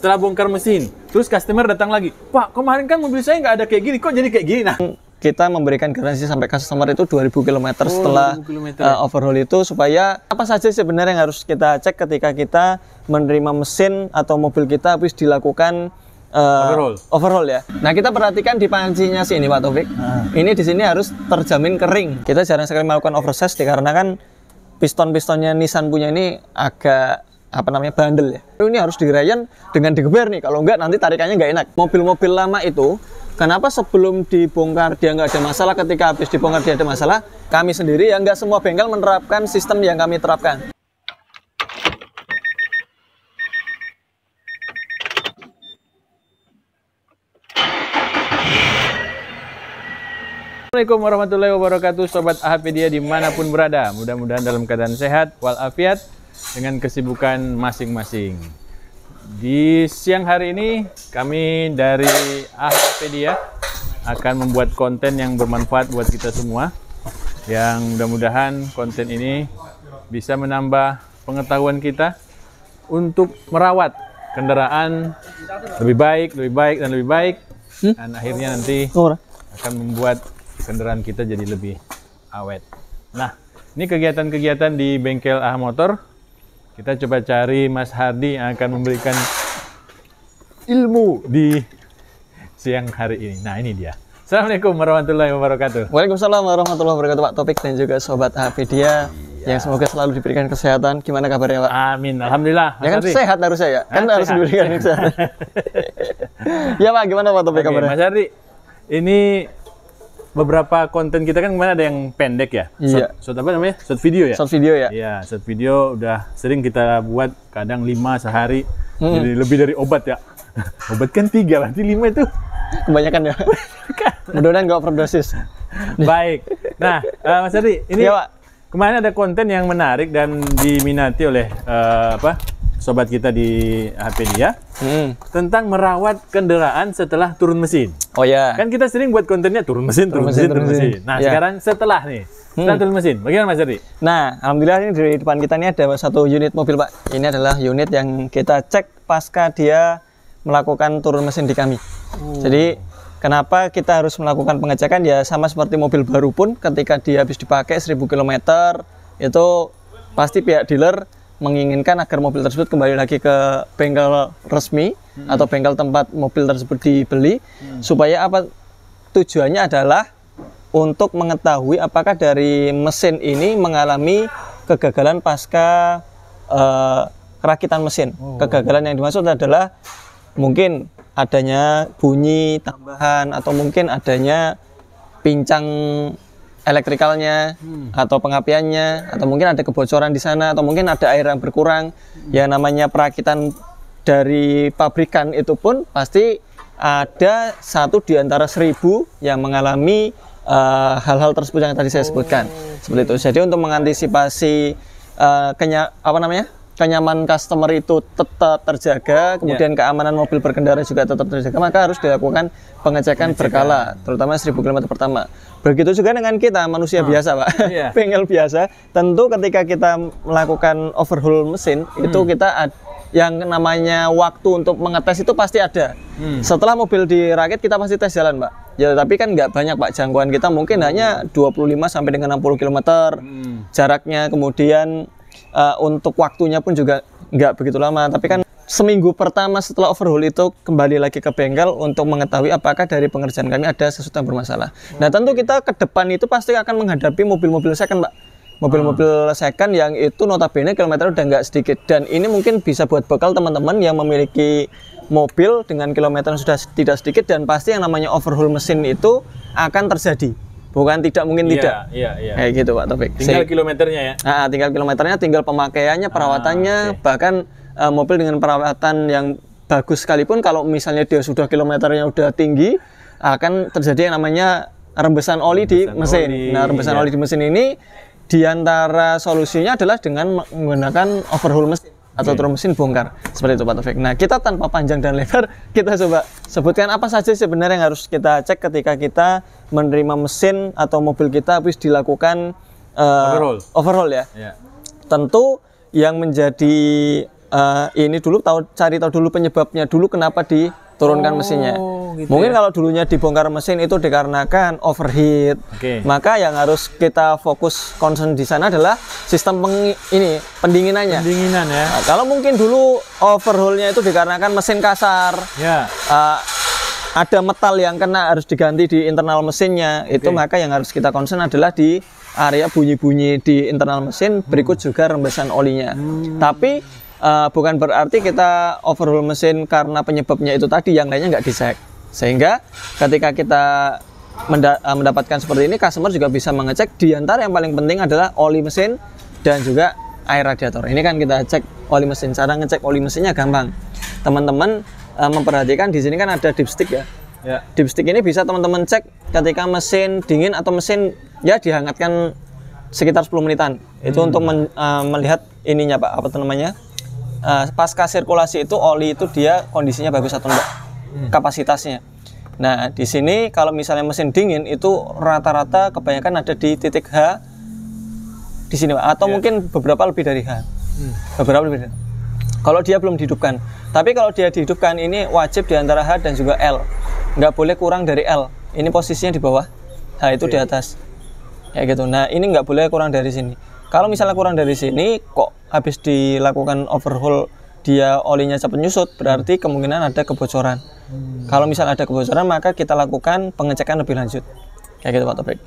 Setelah bongkar mesin, terus customer datang lagi, Pak, kemarin kan mobil saya nggak ada kayak gini, kok jadi kayak gini? Nah, kita memberikan garansi sampai customer itu 2000 km setelah 2000 km. Overhaul itu, supaya apa saja sebenarnya yang harus kita cek ketika kita menerima mesin atau mobil kita habis dilakukan overhaul ya. Nah, kita perhatikan di pancinya sini Pak Taufik. Ini di sini harus terjamin kering. Kita jarang sekali melakukan oversize dikarenakan piston-pistonnya Nissan punya ini agak bandel ya. Ini harus dirayan dengan digeber nih, kalau enggak nanti tarikannya nggak enak. Mobil-mobil lama itu kenapa sebelum dibongkar dia nggak ada masalah, ketika habis dibongkar dia ada masalah? Kami sendiri ya, nggak semua bengkel menerapkan sistem yang kami terapkan. Assalamualaikum warahmatullahi wabarakatuh, Sobat Ahpedia dimanapun berada. Mudah-mudahan dalam keadaan sehat walafiat dengan kesibukan masing-masing. Di siang hari ini kami dari Ahpedia akan membuat konten yang bermanfaat buat kita semua, yang mudah-mudahan konten ini bisa menambah pengetahuan kita untuk merawat kendaraan lebih baik dan lebih baik, dan akhirnya nanti akan membuat kendaraan kita jadi lebih awet. Nah, ini kegiatan-kegiatan di bengkel Ah Motor. Kita coba cari Mas Hardi yang akan memberikan ilmu di siang hari ini. Nah, ini dia. Assalamualaikum warahmatullahi wabarakatuh. Waalaikumsalam warahmatullahi wabarakatuh Pak Topik dan juga Sobat Ahpedia yang semoga selalu diberikan kesehatan. Gimana kabarnya Pak? Amin, alhamdulillah. Ya kan sehat harus saya, kan harus diberikan kesehatan. Ya Pak, gimana Pak Topik kabarnya? Mas Hardi, ini beberapa konten kita kan kemarin ada yang pendek ya, short apa namanya, short video ya. Short video ya. Iya, short video udah sering kita buat, kadang 5 sehari, jadi lebih dari obat ya. Obat kan 3, berarti 5 itu kebanyakan ya. Mudah-mudahan nggak overdosis. Baik. Nah, Mas Hardi, ini ya, Pak. Kemarin ada konten yang menarik dan diminati oleh sobat kita di Ahpedia tentang merawat kendaraan setelah turun mesin. Oh ya. Kan kita sering buat kontennya turun mesin. Nah, sekarang setelah turun mesin, bagaimana Mas Hardi? Nah, alhamdulillah ini di depan kita ini ada satu unit mobil Pak. Ini adalah unit yang kita cek pasca dia melakukan turun mesin di kami. Jadi kenapa kita harus melakukan pengecekan? Ya sama seperti mobil baru pun, ketika dia habis dipakai 1000 km itu pasti pihak dealer menginginkan agar mobil tersebut kembali lagi ke bengkel resmi atau bengkel tempat mobil tersebut dibeli, supaya apa? Tujuannya adalah untuk mengetahui apakah dari mesin ini mengalami kegagalan pasca kerakitan mesin. Kegagalan yang dimaksud adalah mungkin adanya bunyi tambahan, atau mungkin adanya pincang elektrikalnya atau pengapiannya, atau mungkin ada kebocoran di sana, atau mungkin ada air yang berkurang. Ya namanya perakitan dari pabrikan itu pun pasti ada 1 di antara 1000 yang mengalami hal-hal tersebut yang tadi saya sebutkan. Seperti itu. Jadi untuk mengantisipasi kenyamanan customer itu tetap terjaga, kemudian keamanan mobil berkendara juga tetap terjaga, maka harus dilakukan pengecekan berkala, terutama 1000 km pertama. Begitu juga dengan kita, manusia biasa Pak, bengkel biasa. Tentu ketika kita melakukan overhaul mesin, itu kita yang namanya waktu untuk mengetes itu pasti ada. Setelah mobil dirakit kita pasti tes jalan Pak. Ya tapi kan nggak banyak Pak, jangkauan kita mungkin hanya 25 sampai dengan 60 km jaraknya. Kemudian untuk waktunya pun juga nggak begitu lama, tapi kan seminggu pertama setelah overhaul itu kembali lagi ke bengkel untuk mengetahui apakah dari pengerjaan kami ada sesuatu yang bermasalah. Nah tentu kita ke depan itu pasti akan menghadapi mobil-mobil second Pak, mobil-mobil second yang itu notabene kilometer udah nggak sedikit, dan ini mungkin bisa buat bekal teman-teman yang memiliki mobil dengan kilometer yang sudah tidak sedikit, dan pasti yang namanya overhaul mesin itu akan terjadi. Bukan tidak, mungkin tidak. Kayak gitu Pak Taufik. Tinggal kilometernya ya? Tinggal kilometernya, tinggal pemakaiannya, perawatannya, bahkan mobil dengan perawatan yang bagus sekalipun, kalau misalnya dia sudah kilometernya udah tinggi, akan terjadi yang namanya rembesan oli di mesin. Nah, rembesan oli di mesin ini diantara solusinya adalah dengan menggunakan overhaul mesin atau turun mesin bongkar. Seperti itu Pak Taufik. Nah, kita tanpa panjang dan lebar, kita coba sebutkan apa saja sebenarnya yang harus kita cek ketika kita menerima mesin atau mobil kita habis dilakukan overhaul ya. Tentu yang menjadi ini dulu cari tahu dulu penyebabnya dulu kenapa diturunkan mesinnya. Gitu Mungkin ya? kalau dulunya dibongkar mesin itu dikarenakan overheat. Oke. Maka yang harus kita fokus concern di sana adalah sistem pendinginannya. Pendinginan ya. Nah, kalau mungkin dulu overhaulnya itu dikarenakan mesin kasar, Ya. ada metal yang kena harus diganti di internal mesinnya, itu maka yang harus kita concern adalah di area bunyi-bunyi di internal mesin, berikut juga rembesan olinya. Tapi bukan berarti kita overhaul mesin karena penyebabnya itu tadi, yang lainnya nggak dicek. Sehingga ketika kita mendapatkan seperti ini, customer juga bisa mengecek. Di antara yang paling penting adalah oli mesin dan juga air radiator. Ini kan kita cek oli mesin. Cara ngecek oli mesinnya gampang. Teman-teman memperhatikan di sini kan ada dipstick ya. Ya. Dipstick ini bisa teman-teman cek ketika mesin dingin atau mesin ya dihangatkan sekitar 10 menitan. Itu untuk melihat ininya Pak, apa itu namanya? Pasca sirkulasi itu oli itu dia kondisinya bagus atau enggak, kapasitasnya. Nah, di sini kalau misalnya mesin dingin itu rata-rata kebanyakan ada di titik H di sini Pak, atau mungkin beberapa lebih dari H. Beberapa lebih dari. Kalau dia belum dihidupkan. Tapi kalau dia dihidupkan ini wajib di antara H dan juga L. Nggak boleh kurang dari L. Ini posisinya di bawah, H itu di atas. Kayak gitu. Nah, ini nggak boleh kurang dari sini. Kalau misalnya kurang dari sini, kok habis dilakukan overhaul dia olinya cepat nyusut, berarti kemungkinan ada kebocoran. Kalau misalnya ada kebocoran, maka kita lakukan pengecekan lebih lanjut. Kayak gitu Pak Taufik.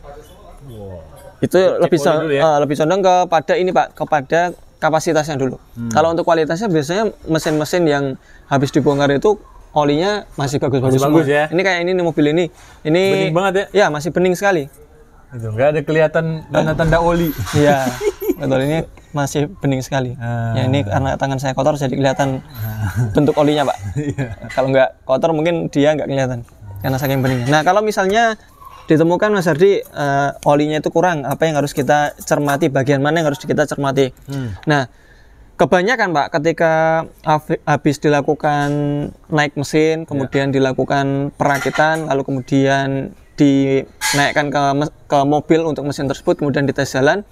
Itu lebih condong kepada ini Pak, kepada kapasitasnya dulu. Kalau untuk kualitasnya biasanya mesin-mesin yang habis dibongkar itu olinya masih bagus-bagus semua. Ya? Ini kayak ini mobil ini Bening banget ya? Ya, masih bening sekali. Itu nggak ada kelihatan tanda-tanda oli. Iya, betul, ini masih bening sekali. Ya ini karena tangan saya kotor jadi kelihatan bentuk olinya Pak. Kalau nggak kotor mungkin dia nggak kelihatan karena saking beningnya. Nah, kalau misalnya ditemukan Mas Hardi olinya itu kurang, apa yang harus kita cermati, bagian mana yang harus kita cermati? Nah, kebanyakan Pak ketika habis dilakukan naik mesin, kemudian dilakukan perakitan, lalu kemudian dinaikkan ke mobil untuk mesin tersebut, kemudian dites jalan,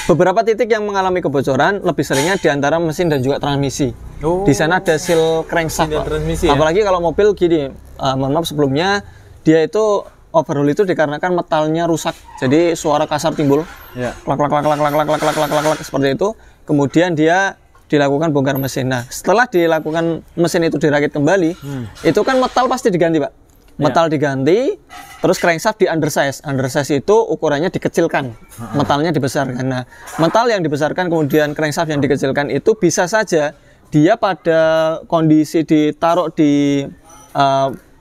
beberapa titik yang mengalami kebocoran lebih seringnya di antara mesin dan juga transmisi. Di sana ada seal crankshaft Pak. Apalagi kalau mobil gini, mohon maaf sebelumnya, dia itu overhaul itu dikarenakan metalnya rusak, jadi suara kasar timbul, klak klak klak klak klak klak klak klak klak klak seperti itu. Kemudian dia dilakukan bongkar mesin. Nah, setelah dilakukan mesin itu dirakit kembali, itu kan metal pasti diganti Pak. Metal diganti, terus crankshaft di undersize. Undersize itu ukurannya dikecilkan, metalnya dibesarkan. Nah, metal yang dibesarkan kemudian crankshaft yang dikecilkan itu bisa saja dia pada kondisi ditaruh di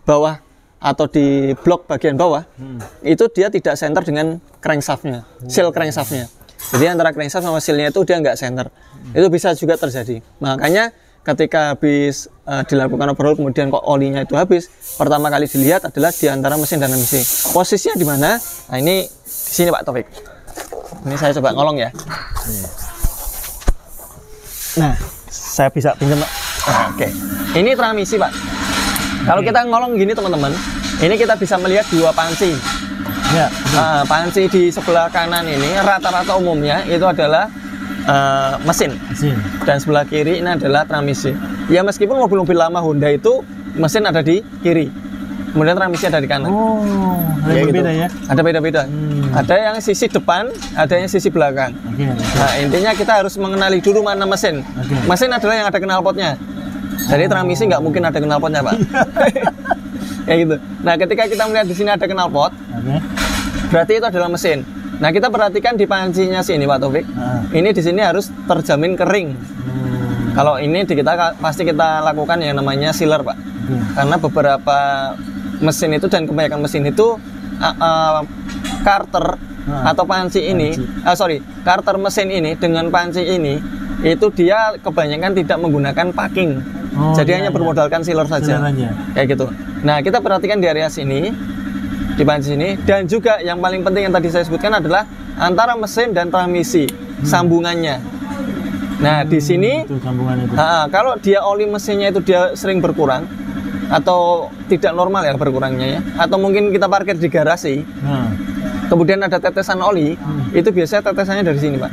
bawah atau di blok bagian bawah, itu dia tidak center dengan crankshaftnya, seal crankshaftnya. Jadi antara crankshaft sama sealnya itu dia nggak center. Itu bisa juga terjadi. Makanya ketika habis dilakukan overhaul kemudian kok olinya itu habis, pertama kali dilihat adalah di antara mesin dan transmisi. Posisinya di mana? Nah, ini di sini Pak Taufik. Ini saya coba ngolong ya. Nah, saya bisa pinjam Pak. Nah, oke. Ini transmisi Pak. Kalau kita ngolong gini teman-teman, ini kita bisa melihat dua panci. Panci di sebelah kanan ini rata-rata umumnya itu adalah mesin. Dan sebelah kiri ini adalah transmisi. Ya meskipun mobil-mobil lama Honda itu mesin ada di kiri, kemudian transmisi ada di kanan. Ada ya, beda gitu. ya? Ada beda-beda. Ada yang sisi depan, ada yang sisi belakang. Nah, intinya kita harus mengenali dulu mana mesin. Mesin adalah yang ada knalpotnya. Jadi transmisi nggak mungkin ada knalpotnya Pak. Kayak gitu. Nah, ketika kita melihat di sini ada knalpot, berarti itu adalah mesin. Nah, kita perhatikan di pancinya sini Pak Taufik. Ini di sini harus terjamin kering. Kalau ini kita pasti kita lakukan yang namanya sealer Pak. Karena beberapa mesin itu dan kebanyakan mesin itu karter atau panci ini, karter mesin ini dengan panci ini itu dia kebanyakan tidak menggunakan packing. Jadi hanya bermodalkan sealer saja. Kayak gitu. Nah, kita perhatikan di area sini, di panci sini, dan juga yang paling penting yang tadi saya sebutkan adalah antara mesin dan transmisi, sambungannya. Nah, di sini kalau dia oli mesinnya itu dia sering berkurang atau tidak normal ya berkurangnya ya, atau mungkin kita parkir di garasi, kemudian ada tetesan oli, itu biasanya tetesannya dari sini Pak.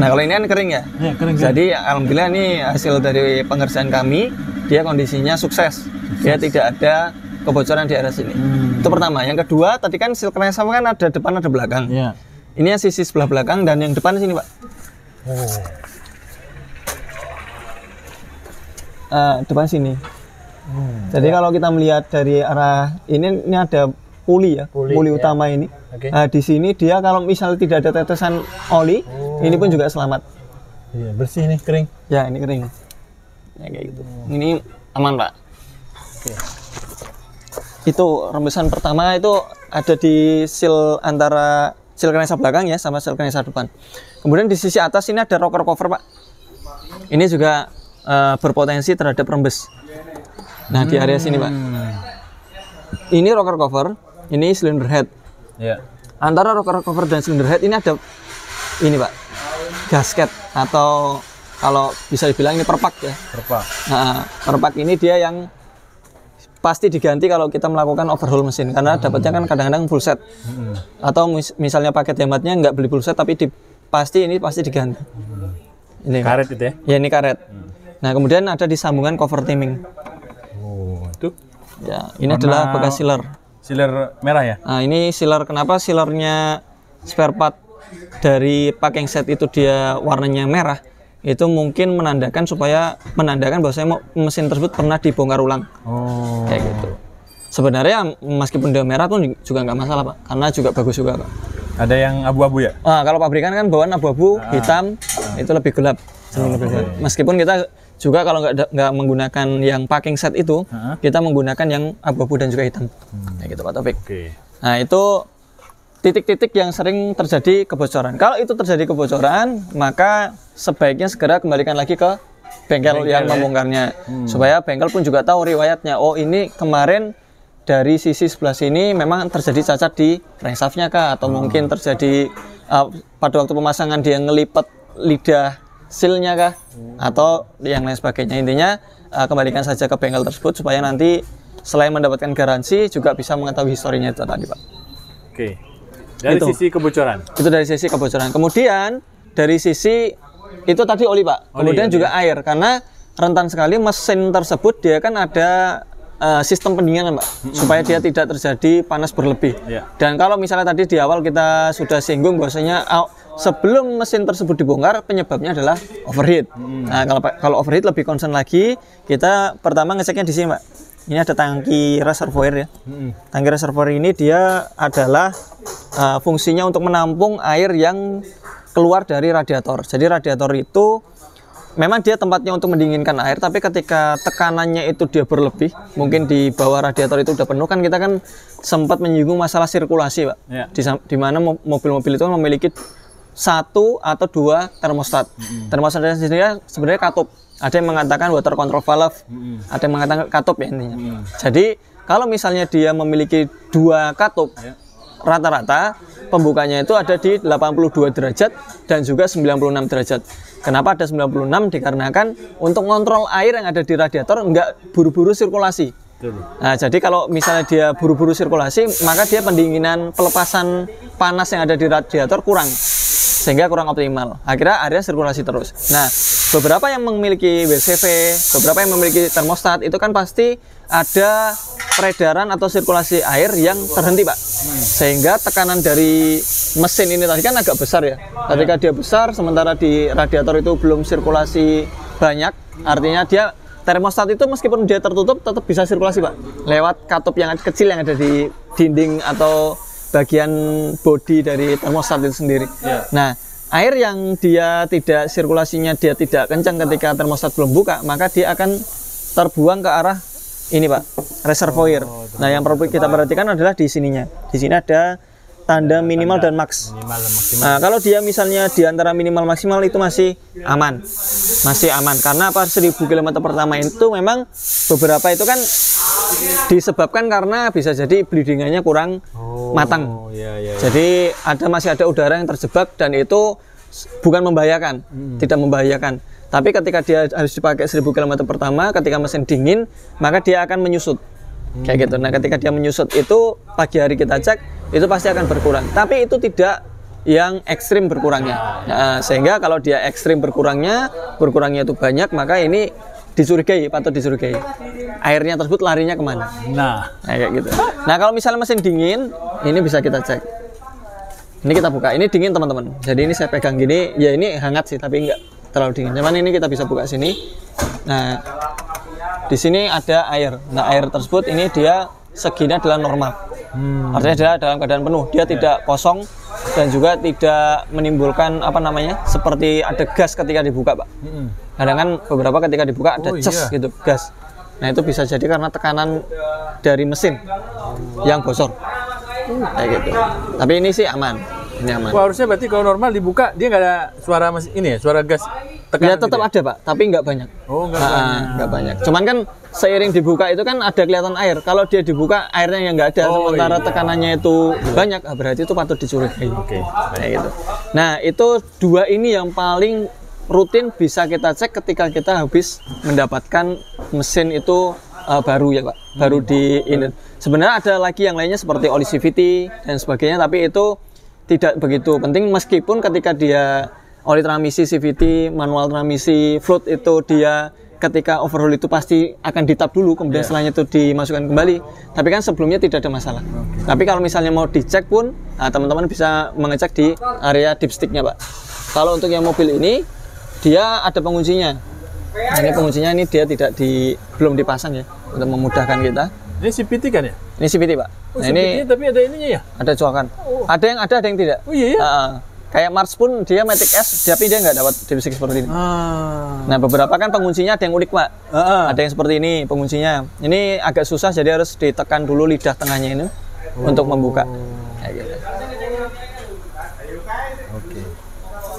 Nah kalau ini kan kering ya. Ya, kering. Jadi alhamdulillah ini hasil dari pengerjaan kami, dia kondisinya sukses. Dia tidak ada kebocoran di area sini. Itu pertama. Yang kedua, tadi kan seal kenesap kan ada depan ada belakang. Iya. Ini yang sisi sebelah belakang dan yang depan sini, Pak. Depan sini. Jadi kalau kita melihat dari arah ini ada puli ya, puli utama ini. Nah, di sini dia kalau misalnya tidak ada tetesan oli, ini pun juga selamat. Iya, bersih nih, kering. Ya, ini kering. Ya kayak gitu. Ini aman, Pak. Oke. Itu rembesan pertama itu ada di seal antara seal kenesap belakang ya sama seal kenesap depan. Kemudian di sisi atas ini ada rocker cover, Pak. Ini juga berpotensi terhadap rembes. Nah, di area sini, Pak. Ini rocker cover, ini cylinder head. Ya. Antara rocker cover dan cylinder head ini ada ini, Pak. Gasket atau kalau bisa dibilang ini perpak ya. Perpak. Nah, perpak ini dia yang pasti diganti kalau kita melakukan overhaul mesin karena dapatnya kan kadang-kadang full set. Atau misalnya paket hematnya nggak beli full set tapi pasti diganti. Ini Karet itu ya? Ya, ini karet. Nah, kemudian ada di sambungan cover timing. Oh, itu? Ya, ini adalah bekas sealer. Sealer merah ya? Nah, ini sealer, kenapa sealernya spare part dari packing set itu dia warnanya merah? Itu mungkin menandakan bahwasanya mesin tersebut pernah dibongkar ulang. Oh. Kayak gitu. Sebenarnya meskipun dia merah pun juga nggak masalah, Pak, karena juga bagus juga, Pak. Ada yang abu-abu ya? Kalau pabrikan kan bawaan abu-abu, hitam, itu lebih gelap. Meskipun kita juga kalau nggak menggunakan yang packing set itu, kita menggunakan yang abu-abu dan juga hitam. Kayak gitu, Pak Taufik. Nah, itu titik-titik yang sering terjadi kebocoran. Kalau itu terjadi kebocoran, maka sebaiknya segera kembalikan lagi ke bengkel yang membongkarnya. Supaya bengkel pun juga tahu riwayatnya. Oh, ini kemarin dari sisi sebelah sini memang terjadi cacat di crankshaftnya kah? Atau mungkin terjadi pada waktu pemasangan dia ngelipet lidah sealnya kah? Atau yang lain sebagainya. Intinya kembalikan saja ke bengkel tersebut supaya nanti selain mendapatkan garansi juga bisa mengetahui historinya itu tadi, Pak. Oke. Dari sisi kebocoran. Itu dari sisi kebocoran. Kemudian dari sisi itu tadi oli, Pak. Kemudian juga air karena rentan sekali mesin tersebut dia kan ada sistem pendinginan, Pak, supaya dia tidak terjadi panas berlebih. Dan kalau misalnya tadi di awal kita sudah singgung bahwasanya sebelum mesin tersebut dibongkar penyebabnya adalah overheat. Nah, kalau overheat lebih concern lagi, kita pertama ngeceknya di sini, Pak. Ini ada tangki reservoir ya. Tangki reservoir ini dia adalah fungsinya untuk menampung air yang keluar dari radiator. Jadi radiator itu memang dia tempatnya untuk mendinginkan air, tapi ketika tekanannya itu dia berlebih, mungkin di bawah radiator itu udah penuh, kan kita kan sempat menyinggung masalah sirkulasi, Pak. Di mana mobil-mobil itu memiliki 1 atau 2 termostat. Termostat sendiri sebenarnya katup. Ada yang mengatakan water control valve, ada yang mengatakan katup ya intinya. Jadi kalau misalnya dia memiliki 2 katup, rata-rata pembukanya itu ada di 82 derajat dan juga 96 derajat. Kenapa ada 96? Dikarenakan untuk kontrol air yang ada di radiator nggak buru-buru sirkulasi. Nah, jadi kalau misalnya dia buru-buru sirkulasi, maka dia pendinginan pelepasan panas yang ada di radiator kurang, sehingga kurang optimal. Akhirnya area sirkulasi terus. Nah, beberapa yang memiliki WCV, beberapa yang memiliki termostat, itu kan pasti ada peredaran atau sirkulasi air yang terhenti, Pak. Sehingga tekanan dari mesin ini tadi kan agak besar ya. Ketika dia besar, sementara di radiator itu belum sirkulasi banyak, artinya dia termostat itu meskipun dia tertutup tetap bisa sirkulasi, Pak, lewat katup yang kecil yang ada di dinding atau bagian bodi dari termostat itu sendiri. Nah, air yang dia tidak sirkulasinya dia tidak kencang ketika termostat belum buka, maka dia akan terbuang ke arah ini, Pak, reservoir. Nah, yang perlu kita perhatikan adalah di sininya. Di sini ada tanda minimal dan max. Nah, kalau dia misalnya di antara minimal maksimal itu masih aman. Masih aman karena apa? 1000 km pertama itu memang beberapa itu kan disebabkan karena bisa jadi bleedingannya kurang matang. Jadi masih ada udara yang terjebak dan itu bukan membahayakan, tidak membahayakan. Tapi ketika dia harus dipakai 1000 km pertama, ketika mesin dingin, maka dia akan menyusut. Kayak gitu. Nah, ketika dia menyusut itu pagi hari kita cek, itu pasti akan berkurang. Tapi itu tidak yang ekstrim berkurangnya. Nah, sehingga kalau dia ekstrim berkurangnya itu banyak, maka ini dicurigai, patut dicurigai. Airnya tersebut larinya kemana? Nah, Kayak gitu. Nah, kalau misalnya mesin dingin, ini bisa kita cek. Ini kita buka. Ini dingin teman-teman. Jadi ini saya pegang gini, ya ini hangat sih, tapi enggak terlalu dingin. Cuman ini kita bisa buka sini. Nah, di sini ada air. Nah, air tersebut ini dia segini adalah normal. Artinya adalah dalam keadaan penuh. Dia tidak kosong dan juga tidak menimbulkan apa namanya seperti ada gas ketika dibuka, Pak. Kadang kan beberapa ketika dibuka ada ces gitu gas. Nah, itu bisa jadi karena tekanan dari mesin yang bocor. Kayak gitu. Tapi ini sih aman. Ini aman. Wah, harusnya berarti kalau normal dibuka dia nggak ada suara mesin ini ya, suara gas tekanan. Ya tetap ada, Pak, tapi nggak banyak. Oh, nggak banyak. Cuman kan seiring dibuka itu kan ada kelihatan air. Kalau dia dibuka airnya yang nggak ada, sementara tekanannya itu banyak, berarti itu patut dicurigai. Oke. Kayak gitu. Nah, itu dua ini yang paling rutin bisa kita cek ketika kita habis mendapatkan mesin itu baru ya, Pak. Baru di ini. Sebenarnya ada lagi yang lainnya seperti oli CVT dan sebagainya, tapi itu tidak begitu penting meskipun ketika dia oli transmisi CVT, manual transmisi, float itu dia ketika overhaul itu pasti akan ditap dulu, kemudian setelahnya itu dimasukkan kembali. Tapi kan sebelumnya tidak ada masalah. Tapi kalau misalnya mau dicek pun, teman-teman bisa mengecek di area dipsticknya, Pak. Kalau untuk yang mobil ini, dia ada penguncinya. Nah, ini penguncinya ini dia belum dipasang ya, untuk memudahkan kita. Ini CVT kan ya? Ini CVT, Pak. Oh, nah, CVT ini tapi ada ininya ya? ada coakan. Ada yang tidak. Oh iya ya? Kayak Mars pun dia Matic S, tapi dia nggak dapat dipstick seperti ini. Nah, beberapa kan penguncinya ada yang unik, Pak. Ada yang seperti ini penguncinya. Ini agak susah, jadi harus ditekan dulu lidah tengahnya ini untuk membuka. Kayak gitu.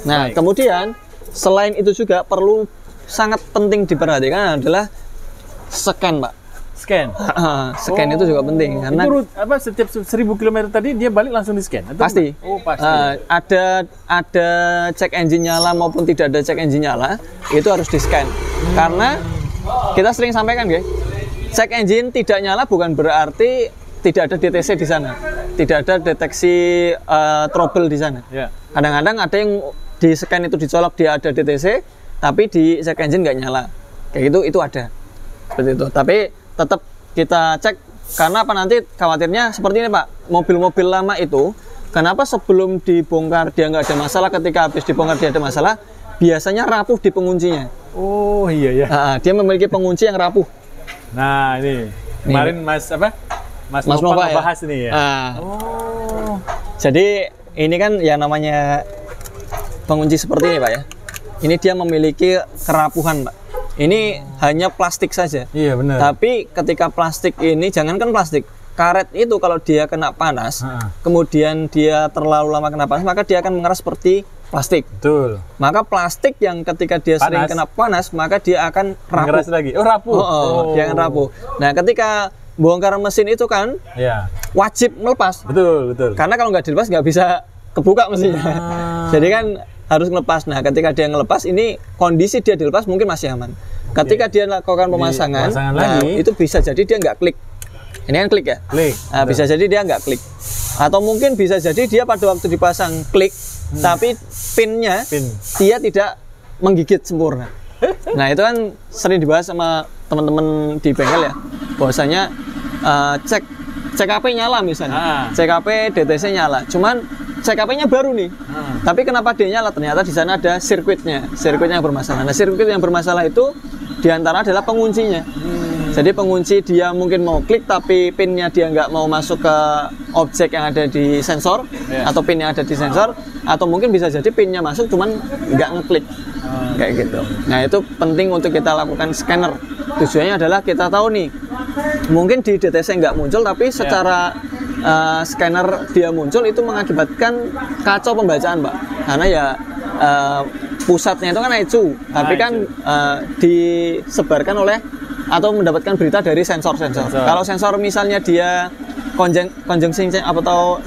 Nah, kemudian selain itu juga perlu sangat penting diperhatikan adalah scan, Pak. Scan. Scan itu juga penting karena itu setiap 1000 km tadi dia balik langsung di scan. Pasti. Oh, pasti. Ada cek engine nyala maupun tidak ada cek engine nyala itu harus di scan. Karena kita sering sampaikan, guys, cek engine tidak nyala bukan berarti tidak ada DTC di sana, tidak ada deteksi trouble di sana. Kadang-kadang ada yang di scan itu dicolok dia ada DTC, tapi di cek engine nggak nyala. Kayak gitu itu ada. Seperti itu. Tapi tetap kita cek karena apa, nanti khawatirnya seperti ini, Pak. Mobil-mobil lama itu kenapa sebelum dibongkar dia nggak ada masalah, ketika habis dibongkar dia ada masalah, biasanya rapuh di penguncinya. Oh iya ya. Dia memiliki pengunci yang rapuh. Nah, ini kemarin Mas Nova ya? bahas ini ya. Jadi ini kan yang namanya pengunci seperti ini, Pak, ya. Ini dia memiliki kerapuhan, Pak. Ini hanya plastik saja. Iya, benar. Tapi ketika plastik ini, jangankan plastik, karet itu kalau dia kena panas, kemudian dia terlalu lama kena panas, maka dia akan mengeras seperti plastik. Betul. Maka plastik yang ketika dia sering kena panas, maka dia akan rapuh. Mengeras lagi. Oh, rapuh. Dia akan rapuh. Nah, ketika bongkar mesin itu kan wajib melepas. Betul. Karena kalau nggak dilepas nggak bisa kebuka mesinnya. Jadi kan harus ngelepas. Nah, ketika dia ngelepas, ini kondisi dia dilepas mungkin masih aman. Ketika dia lakukan pemasangan lagi, itu bisa jadi dia nggak klik. Ini kan klik ya? Klik. Nah, bisa jadi dia nggak klik. Atau mungkin bisa jadi dia pada waktu dipasang klik, tapi pinnya dia tidak menggigit sempurna. Nah, itu kan sering dibahas sama teman-teman di bengkel ya. Bahwasanya CKP nyala misalnya. CKP DTC nyala. Cuman CKP-nya baru nih. Tapi kenapa dia nyala? Ternyata di sana ada sirkuitnya yang bermasalah. Nah, sirkuit yang bermasalah itu diantara adalah penguncinya. Jadi pengunci dia mungkin mau klik tapi pinnya dia nggak mau masuk ke objek yang ada di sensor, atau pin yang ada di sensor, atau mungkin bisa jadi pinnya masuk cuman nggak ngeklik. Kayak gitu. Nah, itu penting untuk kita lakukan scanner. Tujuannya adalah kita tahu nih, mungkin di DTC nggak muncul tapi secara scanner dia muncul, itu mengakibatkan kacau pembacaan, Pak. Karena ya pusatnya itu kan ICU, tapi kan disebarkan oleh atau mendapatkan berita dari sensor-sensor. Kalau sensor misalnya dia conjunction atau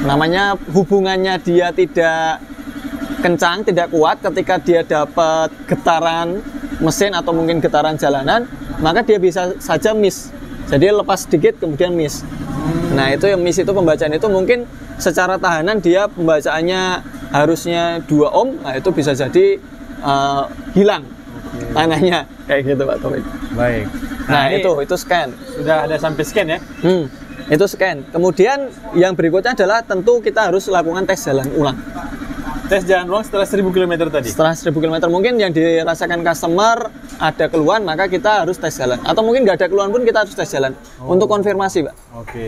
namanya hubungannya dia tidak kencang, tidak kuat, ketika dia dapat getaran mesin atau mungkin getaran jalanan, maka dia bisa saja miss. Jadi lepas sedikit kemudian miss. Nah, itu yang miss itu pembacaan itu mungkin secara tahanan dia pembacaannya harusnya 2 ohm, nah itu bisa jadi hilang tanahnya kayak gitu Pak Taufik. Baik. Nah, itu scan. Sudah ada sampai scan ya? Itu scan. Kemudian yang berikutnya adalah tentu kita harus lakukan tes jalan ulang. Tes jalan ulang setelah 1000 km tadi? Setelah 1000 km mungkin yang dirasakan customer ada keluhan, maka kita harus tes jalan. Atau mungkin nggak ada keluhan pun kita harus tes jalan. Untuk konfirmasi Pak.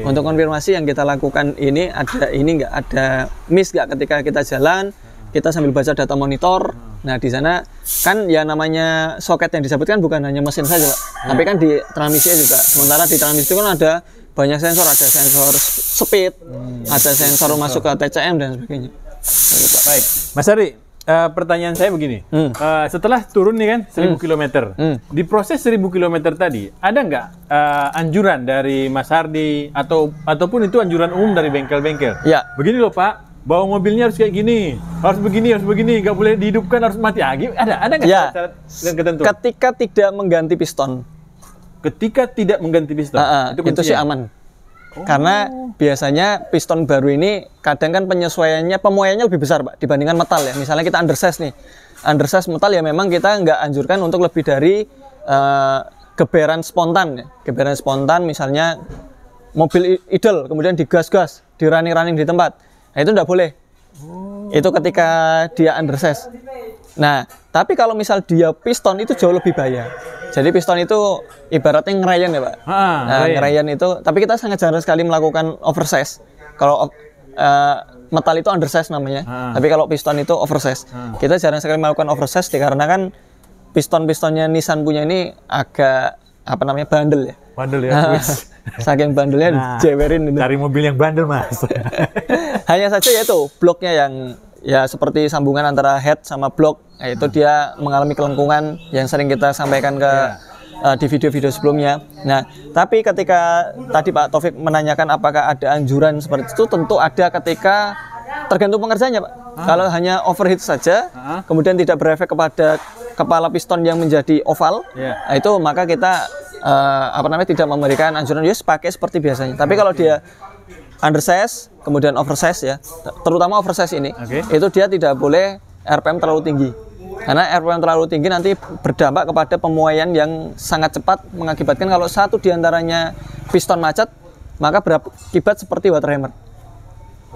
Untuk konfirmasi yang kita lakukan ini nggak ada miss nggak ketika kita jalan, kita sambil baca data monitor. Nah di sana kan ya namanya soket yang disebutkan bukan hanya mesin saja Pak, tapi kan di transmisinya juga. Sementara di transmisi itu kan ada banyak sensor, ada sensor speed, ada sensor masuk ke TCM dan sebagainya. Baik, Mas Ari, pertanyaan saya begini, setelah turun nih kan 1000 km, di proses 1000 km tadi ada nggak anjuran dari Mas Hardi ataupun itu anjuran umum dari bengkel-bengkel? Ya. Begini loh Pak, bawa mobilnya harus kayak gini, harus begini, nggak boleh dihidupkan, harus mati. Ada nggak syarat dan ketentuan? Ketika tidak mengganti piston. Ketika tidak mengganti piston, itu sih aman. Karena biasanya piston baru ini kadang kan pemuaiannya lebih besar Pak dibandingkan metal ya. Misalnya kita undersize nih, undersize metal ya memang kita nggak anjurkan untuk lebih dari geberan spontan ya. Geberan spontan misalnya mobil idle kemudian digas-gas, di running di tempat, nah itu nggak boleh. Itu ketika dia undersize. Nah, tapi kalau misal dia piston itu jauh lebih bahaya. Jadi piston itu ibaratnya ngerayan ya Pak. Ngerayan itu, tapi kita sangat jarang sekali melakukan oversize. Kalau metal itu undersize namanya, tapi kalau piston itu oversize. Kita jarang sekali melakukan oversize dikarenakan piston-pistonnya Nissan punya ini agak bandel ya. Bandel ya. Saking bandelnya jewerin itu. Cari mobil yang bandel Mas. Hanya saja yaitu bloknya yang ya seperti sambungan antara head sama blok, yaitu dia mengalami kelengkungan yang sering kita sampaikan ke di video-video sebelumnya. Nah, tapi ketika tadi Pak Taufik menanyakan apakah ada anjuran seperti itu, tentu ada ketika tergantung pengerjaannya Pak. Kalau hanya overheat saja, kemudian tidak berefek kepada kepala piston yang menjadi oval, nah itu maka kita tidak memberikan anjuran pakai seperti biasanya. Tapi kalau dia undersize, kemudian oversize ya, terutama oversize ini, itu dia tidak boleh RPM terlalu tinggi. Karena RPM terlalu tinggi nanti berdampak kepada pemuaian yang sangat cepat, mengakibatkan kalau satu diantaranya piston macet, maka berakibat seperti water hammer.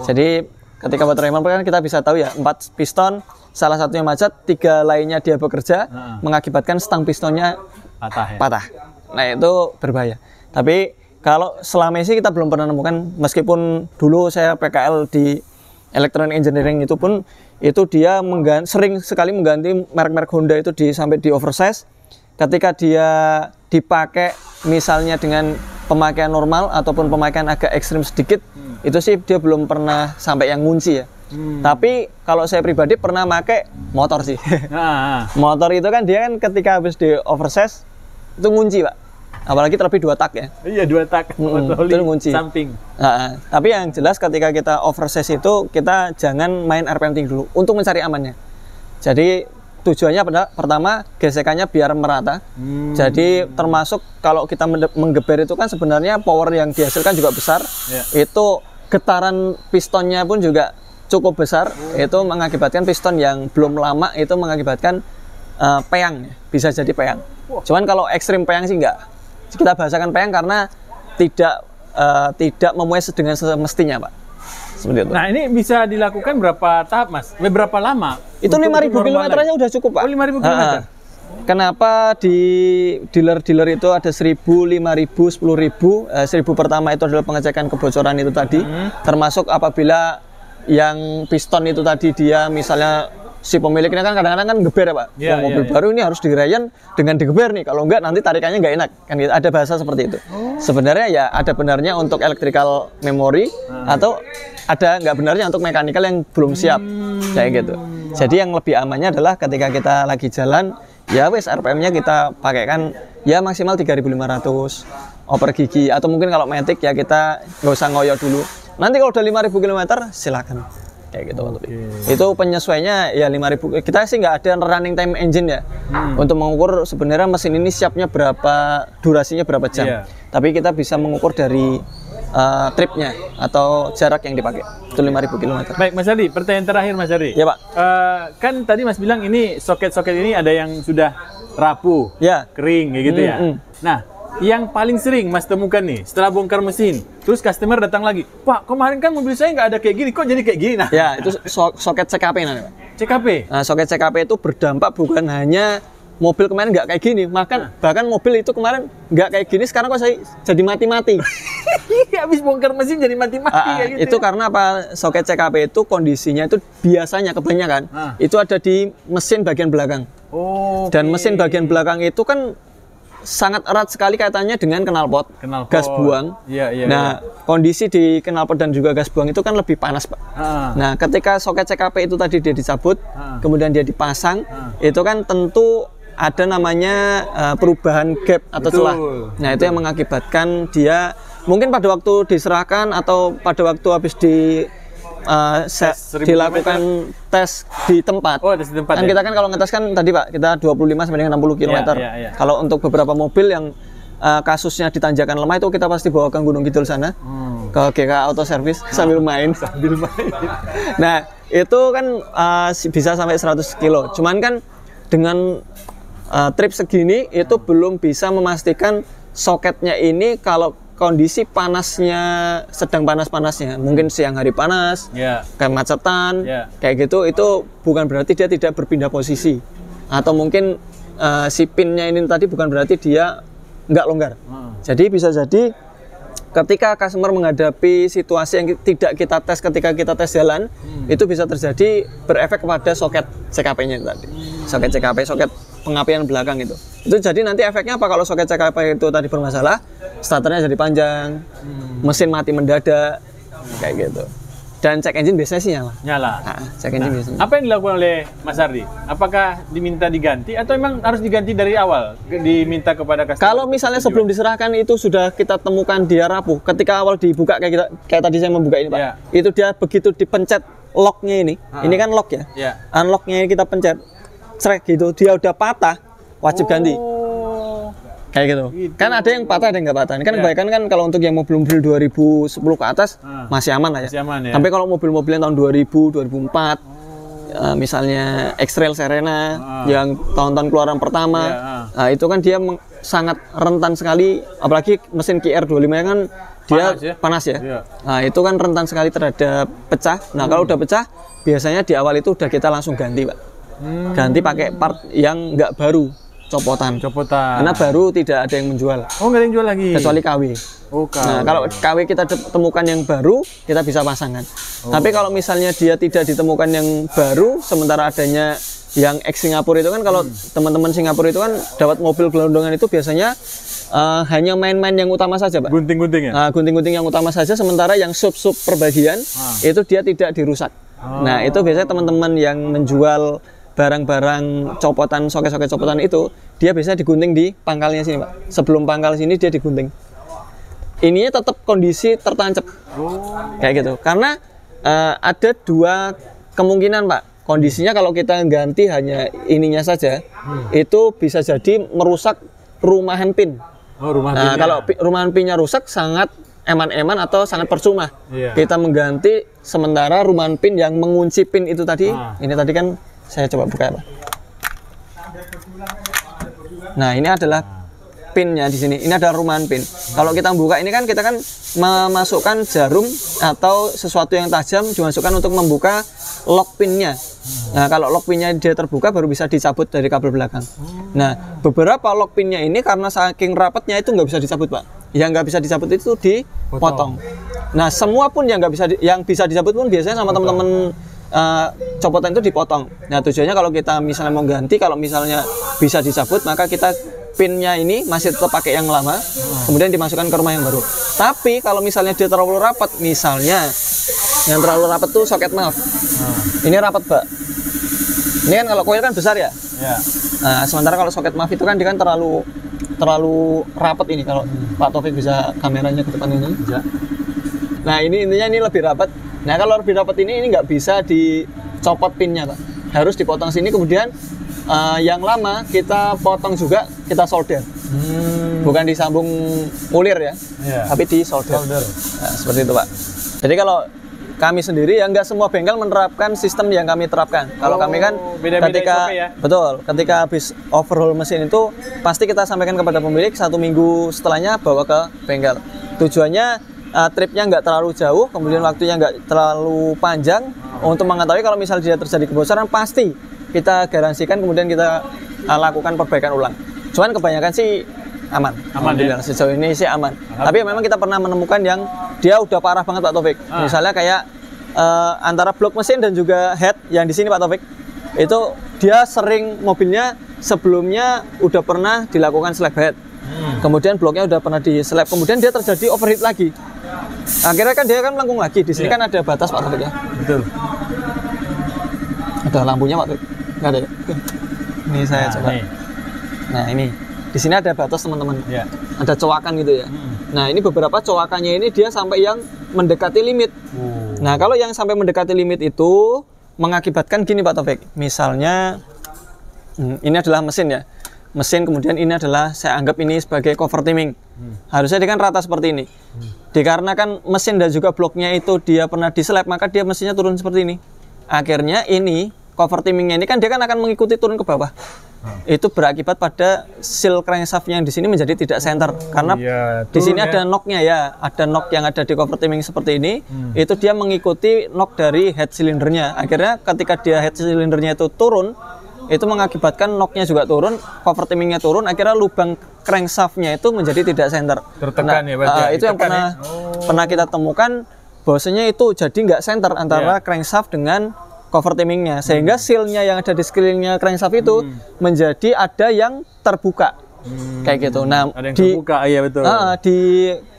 Jadi ketika water hammer kan kita bisa tahu ya, 4 piston, salah satunya macet, 3 lainnya dia bekerja, mengakibatkan stang pistonnya patah. Nah itu berbahaya. Tapi kalau selama ini kita belum pernah menemukan, meskipun dulu saya PKL di Electronic Engineering itu pun, itu dia sering sekali mengganti merek-merek Honda itu sampai di oversize. Ketika dia dipakai misalnya dengan pemakaian normal ataupun pemakaian agak ekstrim sedikit, itu sih dia belum pernah sampai yang ngunci ya. Tapi kalau saya pribadi pernah pakai motor sih. Motor itu kan dia kan ketika habis di oversize itu ngunci Pak. Apalagi terlebih 2 tak ya. Iya 2 tak. Itu ngunci. Samping. Tapi yang jelas ketika kita oversize itu kita jangan main RPM tinggi dulu untuk mencari amannya. Jadi tujuannya pertama gesekannya biar merata. Jadi termasuk kalau kita menggeber itu kan sebenarnya power yang dihasilkan juga besar. Itu getaran pistonnya pun juga cukup besar. Itu mengakibatkan piston yang belum lama itu mengakibatkan peyang. Bisa jadi peyang. Cuman kalau ekstrim peyang sih enggak. Kita bahasakan peyang karena tidak memuai dengan semestinya Pak. Seperti itu. Nah ini bisa dilakukan berapa tahap Mas? Berapa lama? Itu 5.000 km aja udah cukup Pak. 5.000 km. Kenapa di dealer-dealer itu ada 1.000, 5.000, 10.000? 1.000 pertama itu adalah pengecekan kebocoran itu tadi. Termasuk apabila yang piston itu tadi dia misalnya si pemiliknya kan kadang-kadang kan geber ya Pak. Mobil baru ini harus dirayan dengan digeber nih. Kalau enggak nanti tarikannya nggak enak. Kan ada bahasa seperti itu. Sebenarnya ya ada benarnya untuk electrical memory atau ada nggak benarnya untuk mekanikal yang belum siap. Kayak gitu. Jadi yang lebih amannya adalah ketika kita lagi jalan, ya wes RPM-nya kita pakaikan ya maksimal 3.500 oper gigi, atau mungkin kalau matic ya kita nggak usah ngoyo dulu. Nanti kalau udah 5.000 km silakan. Kayak gitu. Itu penyesuaiannya ya 5.000. Kita sih nggak ada running time engine ya untuk mengukur sebenarnya mesin ini siapnya berapa, durasinya berapa jam. Tapi kita bisa mengukur dari tripnya atau jarak yang dipakai. Itu 5.000 km. Baik Mas Ardi, pertanyaan terakhir Mas Ardi. Ya Pak. Kan tadi Mas bilang ini soket-soket ini ada yang sudah rapuh, Ya. kering kayak gitu ya. Nah, yang paling sering Mas temukan nih setelah bongkar mesin, terus customer datang lagi, Pak kemarin kan mobil saya nggak ada kayak gini, kok jadi kayak gini? Nah, Ya, itu soket CKP namanya Pak. CKP. Nah, soket CKP itu berdampak bukan hanya mobil kemarin nggak kayak gini, bahkan mobil itu kemarin nggak kayak gini, sekarang kok saya jadi mati-mati. Habis bongkar mesin jadi mati-mati kayak gitu. Itu karena apa? Soket CKP itu kondisinya itu biasanya kebanyakan itu ada di mesin bagian belakang. Oh. Dan mesin bagian belakang itu kan sangat erat sekali kaitannya dengan knalpot, gas buang. Iya. Nah, kondisi di knalpot dan juga gas buang itu kan lebih panas, Pak. Nah, ketika soket CKP itu tadi dia dicabut, kemudian dia dipasang, itu kan tentu ada namanya perubahan gap atau celah. Nah, itu yang mengakibatkan dia mungkin pada waktu diserahkan atau pada waktu habis dilakukan tes di tempat. Oh, tes di tempat. Kan kita kan kalau ngetes kan tadi Pak, kita 25 sampai dengan 60 km. Iya. Kalau untuk beberapa mobil yang kasusnya di tanjakan lemah itu kita pasti bawa ke Gunung Kidul sana. Ke GK Auto Service sambil main. Nah, itu kan bisa sampai 100 kilo. Cuman kan dengan trip segini itu belum bisa memastikan soketnya ini kalau kondisi panasnya sedang panas-panasnya, mungkin siang hari panas, kemacetan, kayak gitu, itu bukan berarti dia tidak berpindah posisi, atau mungkin si pinnya ini tadi bukan berarti dia nggak longgar. Jadi bisa jadi ketika customer menghadapi situasi yang tidak kita tes ketika kita tes jalan, itu bisa terjadi berefek kepada soket CKP-nya tadi. Soket CKP, soket pengapian belakang itu. Itu jadi nanti efeknya apa kalau soket CKP itu tadi bermasalah? Starternya jadi panjang, mesin mati mendadak, kayak gitu. Dan cek engine biasanya sih nyala. Cek engine biasanya. Apa yang dilakukan oleh Mas Ardi? Apakah diminta diganti atau memang harus diganti dari awal? Diminta kepada customer? Kalau misalnya sebelum diserahkan itu sudah kita temukan dia rapuh, ketika awal dibuka kayak tadi saya membuka ini Pak, itu dia begitu dipencet locknya ini kan lock ya, unlocknya kita pencet, cerek gitu, dia udah patah, wajib ganti. Kayak gitu. Kan ada yang patah, ada yang nggak patah. Ini kan kebanyakan kan kalau untuk yang mobil-mobil 2010 ke atas masih aman lah ya. Tapi kalau mobil-mobil yang tahun 2000, 2004, misalnya X-Trail Serena yang tahun-tahun keluaran pertama, nah, itu kan dia sangat rentan sekali, apalagi mesin QR25 kan dia panas ya. Nah, itu kan rentan sekali terhadap pecah. Nah, kalau udah pecah, biasanya di awal itu udah kita langsung ganti, Pak. Ganti pakai part yang nggak baru. Copotan. Karena baru tidak ada yang menjual. Oh, nggak ada yang jual lagi. Kecuali KW. Oh, KW. Nah, kalau KW kita temukan yang baru, kita bisa pasangkan. Tapi kalau misalnya dia tidak ditemukan yang baru, sementara adanya yang ex Singapura itu kan, kalau teman-teman Singapura itu kan dapat mobil gelondongan itu biasanya hanya main-main yang utama saja, Pak. Gunting-gunting ya? Nah, gunting-gunting yang utama saja, sementara yang sub-sub perbagian itu dia tidak dirusak. Nah, itu biasanya teman-teman yang menjual barang-barang copotan, soket-soket copotan itu, dia biasanya digunting di pangkalnya sini, Pak. Sebelum pangkal sini dia digunting. Ininya tetap kondisi tertancap. Kayak gitu. Karena ada dua kemungkinan, Pak. Kondisinya kalau kita ganti hanya ininya saja, itu bisa jadi merusak rumahan pin. Nah, kalau rumahan pinnya rusak, sangat eman-eman atau sangat percuma. Kita mengganti sementara rumahan pin yang mengunci pin itu tadi, ini tadi kan saya coba buka ya, Pak. Nah, ini adalah pinnya di sini. Ini adalah rumahan pin. Kalau kita buka ini kan kita kan memasukkan jarum atau sesuatu yang tajam dimasukkan untuk membuka lock pinnya. Nah, kalau lock pinnya dia terbuka baru bisa dicabut dari kabel belakang. Nah, beberapa lock pinnya ini karena saking rapatnya itu nggak bisa dicabut, Pak. Yang nggak bisa dicabut itu dipotong. Nah, semua pun yang nggak bisa yang bisa dicabut pun biasanya sama teman-teman copotan itu dipotong. Nah, tujuannya kalau kita misalnya mau ganti, kalau misalnya bisa dicabut, maka kita pinnya ini masih tetap pakai yang lama, kemudian dimasukkan ke rumah yang baru. Tapi kalau misalnya dia terlalu rapat, misalnya yang terlalu rapat tuh soket MAF. Ini rapat, Pak. Ini kan kalau coil kan besar ya. Nah, sementara kalau soket MAF itu kan dia kan terlalu rapat ini. Kalau Pak Taufik bisa kameranya ke depan ini. Nah, ini intinya ini lebih rapat. Nah, kalau lebih rapat ini nggak bisa dicopot pinnya, Pak. Harus dipotong sini, kemudian Yang lama kita potong juga, kita solder. Bukan disambung ulir ya, tapi di solder. Nah, seperti itu Pak. Jadi kalau kami sendiri ya nggak semua bengkel menerapkan sistem yang kami terapkan. Kalau kami kan ketika ketika habis overhaul mesin itu pasti kita sampaikan kepada pemilik 1 minggu setelahnya bawa ke bengkel. Tujuannya tripnya nggak terlalu jauh, kemudian waktunya nggak terlalu panjang untuk mengetahui kalau misalnya dia terjadi kebocoran pasti kita garansikan kemudian kita lakukan perbaikan ulang. Cuman kebanyakan sih aman ya? Sejauh ini sih aman. Tapi memang kita pernah menemukan yang dia udah parah banget Pak Taufik. Misalnya kayak antara blok mesin dan juga head yang di sini Pak Taufik, itu dia sering mobilnya sebelumnya udah pernah dilakukan slap head. Kemudian bloknya udah pernah di slap, kemudian dia terjadi overheat lagi. Akhirnya kan dia kan melengkung lagi. Di sini kan ada batas Pak Taufik ya. Betul. Ada lampunya Pak Taufik? Nggak ada ya? Ini saya coba. Nah ini. Di sini ada batas teman-teman, ada cowakan gitu ya. Nah ini beberapa cowakannya ini dia sampai yang mendekati limit. Nah kalau yang sampai mendekati limit itu mengakibatkan gini Pak Taufik. Misalnya ini adalah mesin ya, mesin kemudian ini adalah saya anggap ini sebagai cover timing. Harusnya dia kan rata seperti ini. Dikarenakan mesin dan juga bloknya itu dia pernah diselap maka dia mesinnya turun seperti ini. Akhirnya ini cover timingnya ini kan dia kan akan mengikuti turun ke bawah. Itu berakibat pada seal crankshaftnya yang di sini menjadi tidak center karena di sini ada knocknya ya, ada knock yang ada di cover timing seperti ini. Itu dia mengikuti knock dari head silindernya. Akhirnya ketika dia head silindernya itu turun, itu mengakibatkan knocknya juga turun, cover timingnya turun. Akhirnya lubang crankshaftnya itu menjadi tidak center. Tertekan itu yang pernah kita temukan bahwasanya itu jadi nggak center antara crankshaft dengan cover timingnya, sehingga sealnya yang ada di sekelilingnya crankshaft itu menjadi ada yang terbuka kayak gitu. Nah ada yang terbuka, iya betul. Di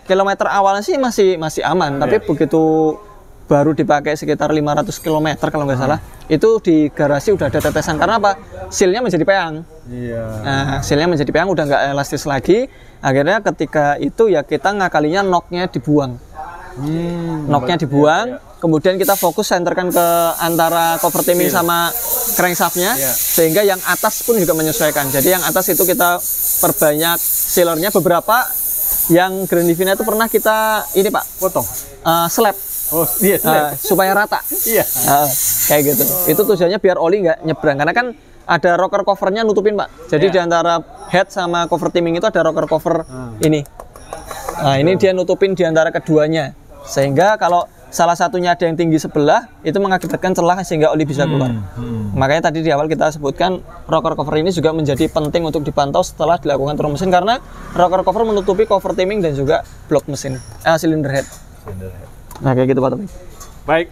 kilometer awalnya sih masih aman, tapi begitu baru dipakai sekitar 500 km kalau nggak salah, itu di garasi udah ada tetesan. Karena apa? Sealnya menjadi peang. Nah, sealnya menjadi peang, udah nggak elastis lagi. Akhirnya ketika itu ya kita ngakalinya knocknya dibuang. Knocknya dibuang, kemudian kita fokus senterkan ke antara cover timing sama crankshaftnya, sehingga yang atas pun juga menyesuaikan. Jadi yang atas itu kita perbanyak sealernya. Beberapa yang Grand Livina itu pernah kita ini Pak potong, slap, supaya rata. Kayak gitu. Itu tujuannya biar oli nggak nyebrang, karena kan ada rocker covernya nutupin Pak. Jadi di antara head sama cover timing itu ada rocker cover ini. Nah ini dia nutupin di antara keduanya, sehingga kalau salah satunya ada yang tinggi sebelah itu mengakibatkan celah sehingga oli bisa keluar. Makanya tadi di awal kita sebutkan rocker cover ini juga menjadi penting untuk dipantau setelah dilakukan turun mesin, karena rocker cover menutupi cover timing dan juga blok mesin, cylinder head. Nah kayak gitu Pak Taufik. Baik,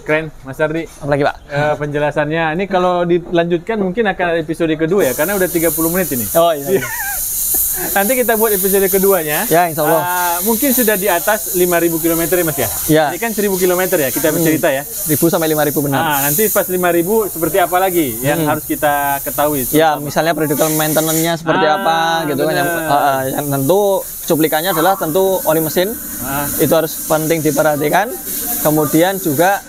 keren Mas Ardi. Apalagi Pak? Penjelasannya ini kalau dilanjutkan mungkin akan ada episode kedua ya, karena udah 30 menit ini. Oh iya. Nanti kita buat episode keduanya. Ya, insya Allah. Mungkin sudah di atas 5.000 km ya Mas ya? Ya. Ini kan 1.000 km ya, kita bercerita ya. 1.000 sampai 5.000 benar. Nanti pas 5.000 seperti apa lagi yang harus kita ketahui? Ya, misalnya predictable maintenance-nya seperti apa gitu kan. Yang tentu cuplikannya adalah tentu oli mesin. Itu harus penting diperhatikan. Kemudian juga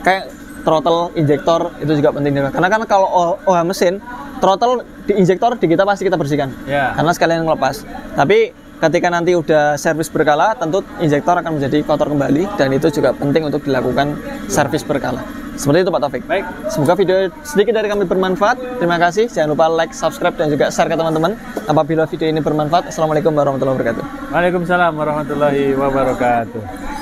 kayak throttle injektor itu juga penting diperhatikan. Karena kan kalau OH mesin, throttle di injektor di kita pasti kita bersihkan, karena sekalian ngelepas. Tapi ketika nanti udah servis berkala, tentu injektor akan menjadi kotor kembali, dan itu juga penting untuk dilakukan servis berkala. Seperti itu Pak Taufik. Baik, semoga video sedikit dari kami bermanfaat. Terima kasih. Jangan lupa like, subscribe, dan juga share ke teman-teman. Apabila video ini bermanfaat. Assalamualaikum warahmatullahi wabarakatuh. Waalaikumsalam warahmatullahi wabarakatuh.